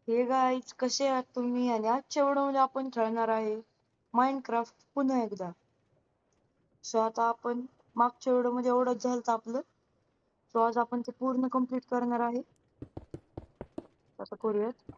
हे गाईज कसे आहात तुम्ही? आणि आजच्या व्हिडिओमध्ये आपण खेळणार आहे माइनक्राफ्ट पुन्हा एकदा. सो आता आपण मागच्या व्हिडिओमध्ये एवढंच झालं आपलं. सो आज आपण ते पूर्ण कंप्लीट करणार आहे. आता करूयात.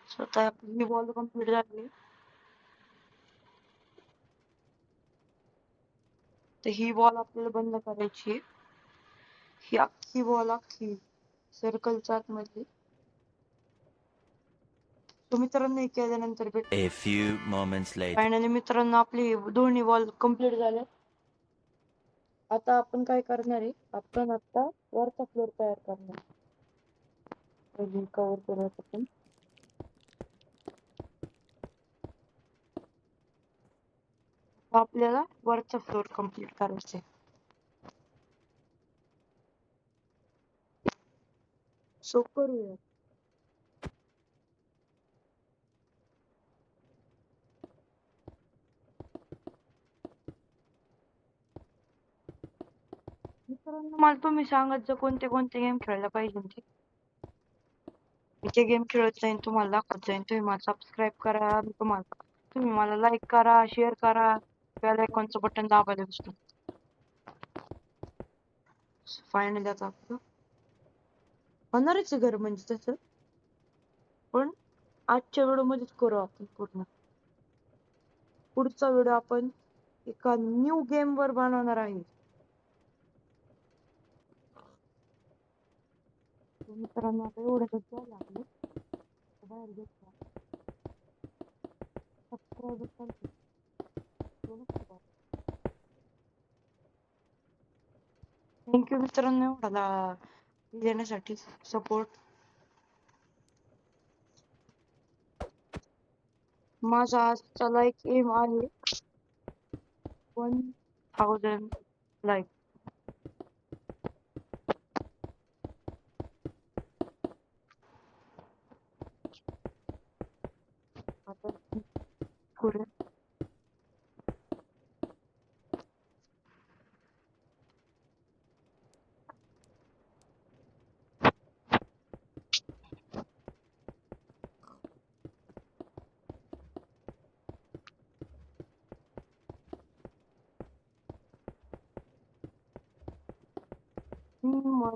सो आता आपली वॉल कंप्लीट झाली. तर ही वॉल आपल्याला बंद करायची आहे. ही अख्खी वॉल अख्खी सर्कलच्या आतमधली. तो मित्रांनो हे केल्यानंतर भेट. A few moments later. Finally मित्रांनो आपली दोन्ही वॉल कंप्लीट झाल्या. आता आपण काय करणार आहे? आपण आता वरचा फ्लोर तयार करणार. पहिले कव्हर करूयात आपण. आपल्याला वरचा फ्लोर कंप्लीट करायचा आहे. सो करूया. मित्रांनो मला तुम्ही सांगत जा कोणते कोणते गेम खेळायला पाहिजे ते. मी ते गेम खेळत जाईन, तुम्हाला दाखवत जाईन. तुम्ही मला सबस्क्राईब करा. तुम्ही मला लाईक करा, शेअर करा, बेल आयकॉनचं बटन दाबायला विसरू. फायनली आता आपलं होणारच आहे घर म्हणजे तसं, पण आजच्या व्हिडिओ मध्येच करू आपण पूर्ण. पुढचा व्हिडिओ आपण एका न्यू गेम वर बनवणार आहे. मित्रांनो आता एवढंच झालं आपलं. बाहेर घेतला सबस्क्राईबर चालते. थँक्यू मित्रांनो एवढा देण्यासाठी सपोर्ट. माझा आजचा लाईक एम आहे 1000 लाईक. आता पुढे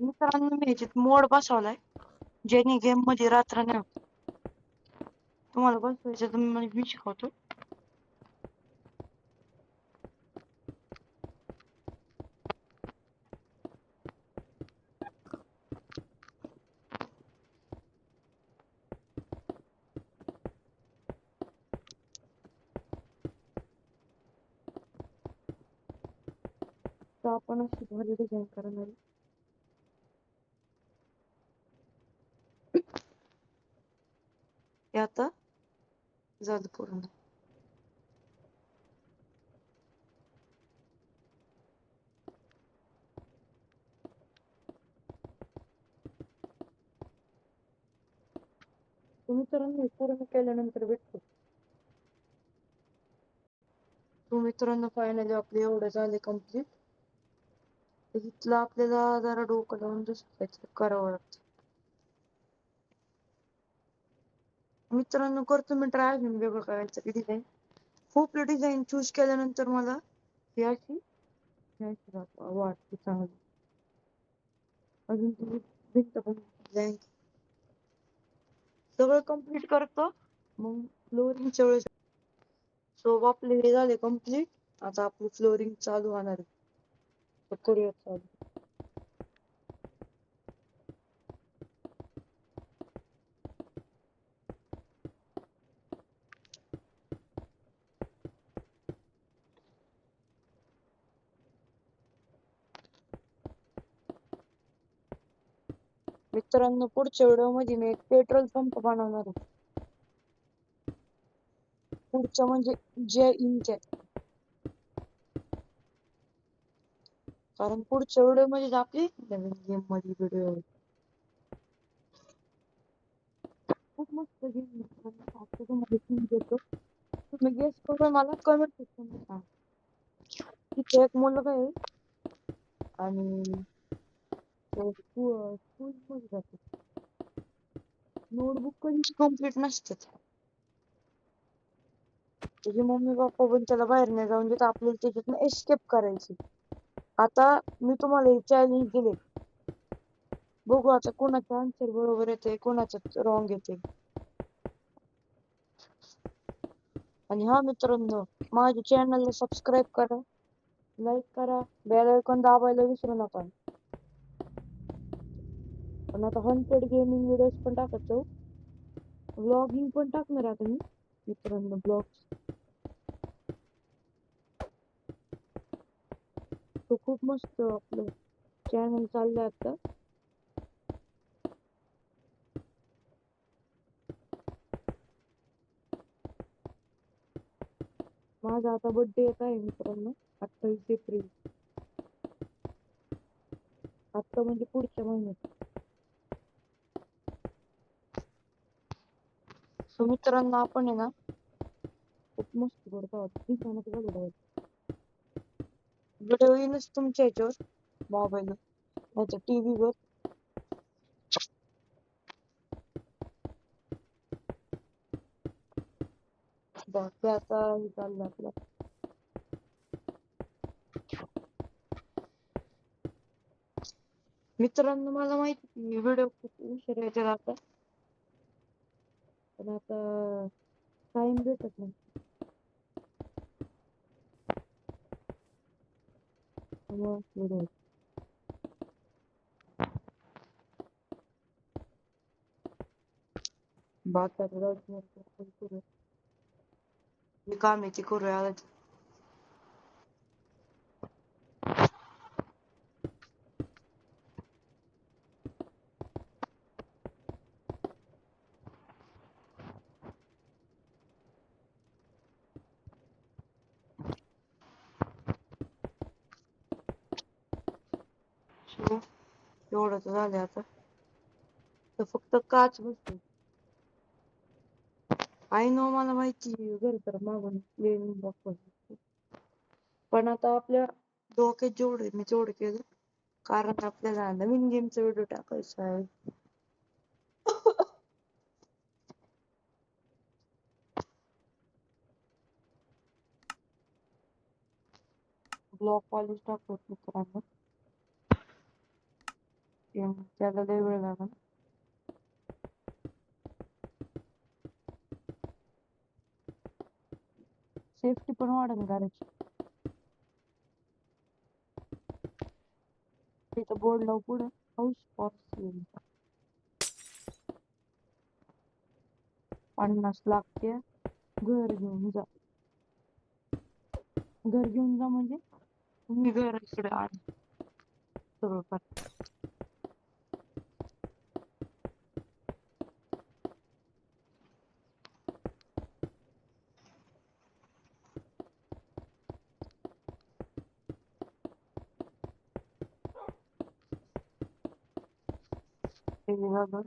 मित्रांनो मी ह्याच्यात मोड बसवलाय ज्याने गेम मध्ये रात्र नाही होत. तुम्हाला बसवायचं तर मी शिकवतो. तर आपण अशी भारी डिझाईन करणार आहे. हे आता झालं पूर्ण. मित्रांनो पूर्ण केल्यानंतर भेटतो. मित्रांनो फायनली आपले एवढं झाले कम्प्लीट. इथलं आपल्याला जरा डोकं लावून दुसरं करावं लागतं. मित्रांनो करतो मी ट्राय अजून वेगळं करायचं की डिझाईन. खूप डिझाईन चूज केल्यानंतर मला ही अशी वाटते चांगली. अजून तुम्ही भिंत पण डिझाईन सगळं कम्प्लीट करतो मग फ्लोरिंगच्या वेळेस. सो आपले हे झाले कम्प्लीट. आता आपली फ्लोरिंग चालू होणार आहे. करूयात चालू. मित्रांनो पुढच्या व्हिडिओ मध्ये मी एक पेट्रोल पंप बनवणार आहे. पुढच्या म्हणजे जे इंच्या, कारण पुढच्या व्हिडिओ मध्ये आपली नवीन गेम मध्ये व्हिडिओ खूप मस्त गेम आता तुम्हाला hint देतो. तुम्ही गेस करून मला कमेंट सेक्शन मध्ये सांगा. तिथे एक मुलगा आहे आणि तो स्कूल मध्ये जातो. नोटबुक कधी कम्प्लीट नसते. त्याचे मम्मी पप्पा पण त्याला बाहेर नाही जाऊन देत. आपल्याला त्याच्यातून एस्केप करायची. आता मी तुम्हाला चॅलेंज दिले. बघू आता कोणाचा आन्सर बरोबर येते कोणाचं रॉंग येते. आणि हा मित्रांनो, माझ्या चॅनलला सबस्क्राईब करा, लाईक करा, बेल आयकॉन दाबायला विसरू नका. पण आता हंटेड गेमिंग व्हिडिओज पण टाकत जाऊ. व्लॉगिंग पण टाकणार आता मी मित्रांनो, ब्लॉग्स. तो खूप मस्त आपलं चॅनल चाललंय आता. माझा आता बर्थडे येत आहे मित्रांनो, 28 एप्रिल. आता म्हणजे पुढच्या महिन्यात. सो मित्रांनो, आपण आहे ना खूप मस्त करतो आहोत. दिसायला तर बघा व्हिडिओ येईनच तुमच्या ह्याच्यावर, मोबाईलवर नाहीतर टीव्हीवर. बाकी आता हे चाललं आपलं. मित्रांनो, मला माहिती की व्हिडिओ खूप उशीर येतात आता, पण आता टाइम भेटत नाही. मग व्हिडिओ बाकी आता जाऊ दे, आपण करूया. जे काम आहे ते करूया आज. सो एवढं तर झालं आता. तर फक्त काच बसते. आय नो, मला माहिती घर तर मागून प्लेन बॉक्स. पण आता आपल्या डोक्यात जेवढे मी तेवढं केलं, कारण आपल्याला नवीन गेमचा व्हिडिओ टाकायचा आहे. ब्लॉक पॉलिश टाकतो मित्रांनो. त्याला लय वेळ लागला. सेफ्टी पण वाढेल घराची. तिथं बोर्ड लावू पुढं, हाऊस फॉर सेल 50 लागते. घर घेऊन जा. घर घेऊन जा म्हणजे तुम्ही घर इकडे आण सगळं कर. ते झालं.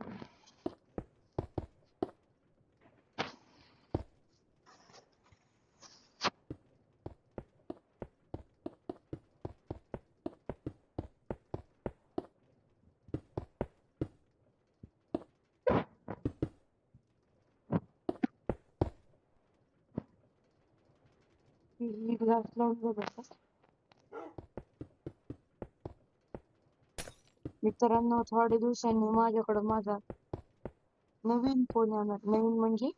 ही ग्लास लावून बघा. मित्रांनो, थोड्या दिवसांनी माझ्याकडे माझा नवीन फोन येणार. नवीन म्हणजे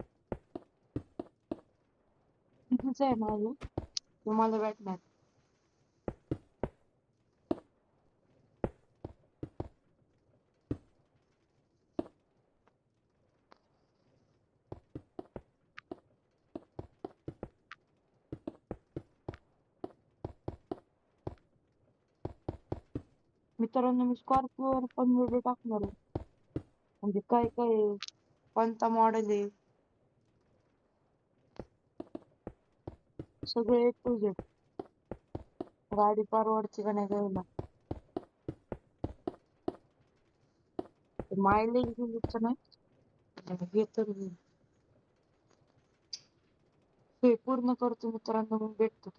कितीच आहे माझं तुम्हाला भेटणार. मित्रांनो, मी स्कॉर्पिओवर पण व्हिडिओ टाकणार आहे. म्हणजे काय काय आहे, कोणता मॉडेल आहे, सगळे A to Z. गाडी परवडते का नाही घ्यायला, मायलेज नाही. हे तर हे पूर्ण करतो मित्रांनो, मग भेटतो.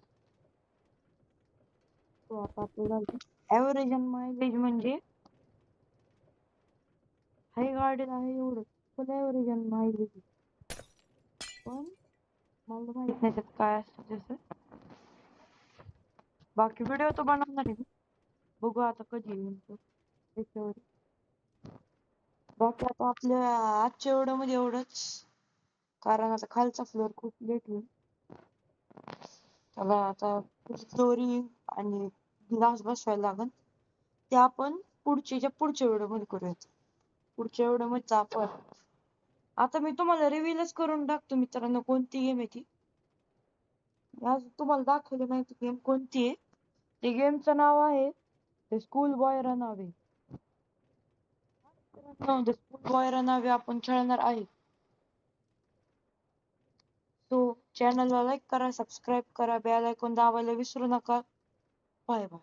तो आता आपल्याला ऍव्हरेज आणि मायलेज म्हणजे हाय गाडीला आहे एवढं फुल ऍव्हरेज आणि मायलेज, पण मला माहित नाही त्यात काय असतं त्याचं. बाकी व्हिडिओ तर बनवणार आहे मी, बघू आता कधी येईल तो त्याच्यावर. बाकी आता आपल्या आजच्या व्हिडिओ मध्ये एवढंच, कारण आता खालचा फ्लोअर खूप लेट होईल. त्याला आता स्टोरी आणि ग्लास बसवायला लागल, ते आपण पुढच्या व्हिडिओ मध्ये करूयात. पुढच्या व्हिडिओ मध्ये आपण आता मी तुम्हाला रिव्हीलच करून टाकतो मित्रांनो, कोणती गेम आहे ती. आज तुम्हाला दाखवलं नाही ती गेम कोणती आहे. ते गेमचं नाव आहे the school boy runaway. The school boy runaway आपण खेळणार आहे. सो चॅनलला लाईक करा, सबस्क्राईब करा, बेल आयकॉन दाबायला विसरू नका. Bye bye.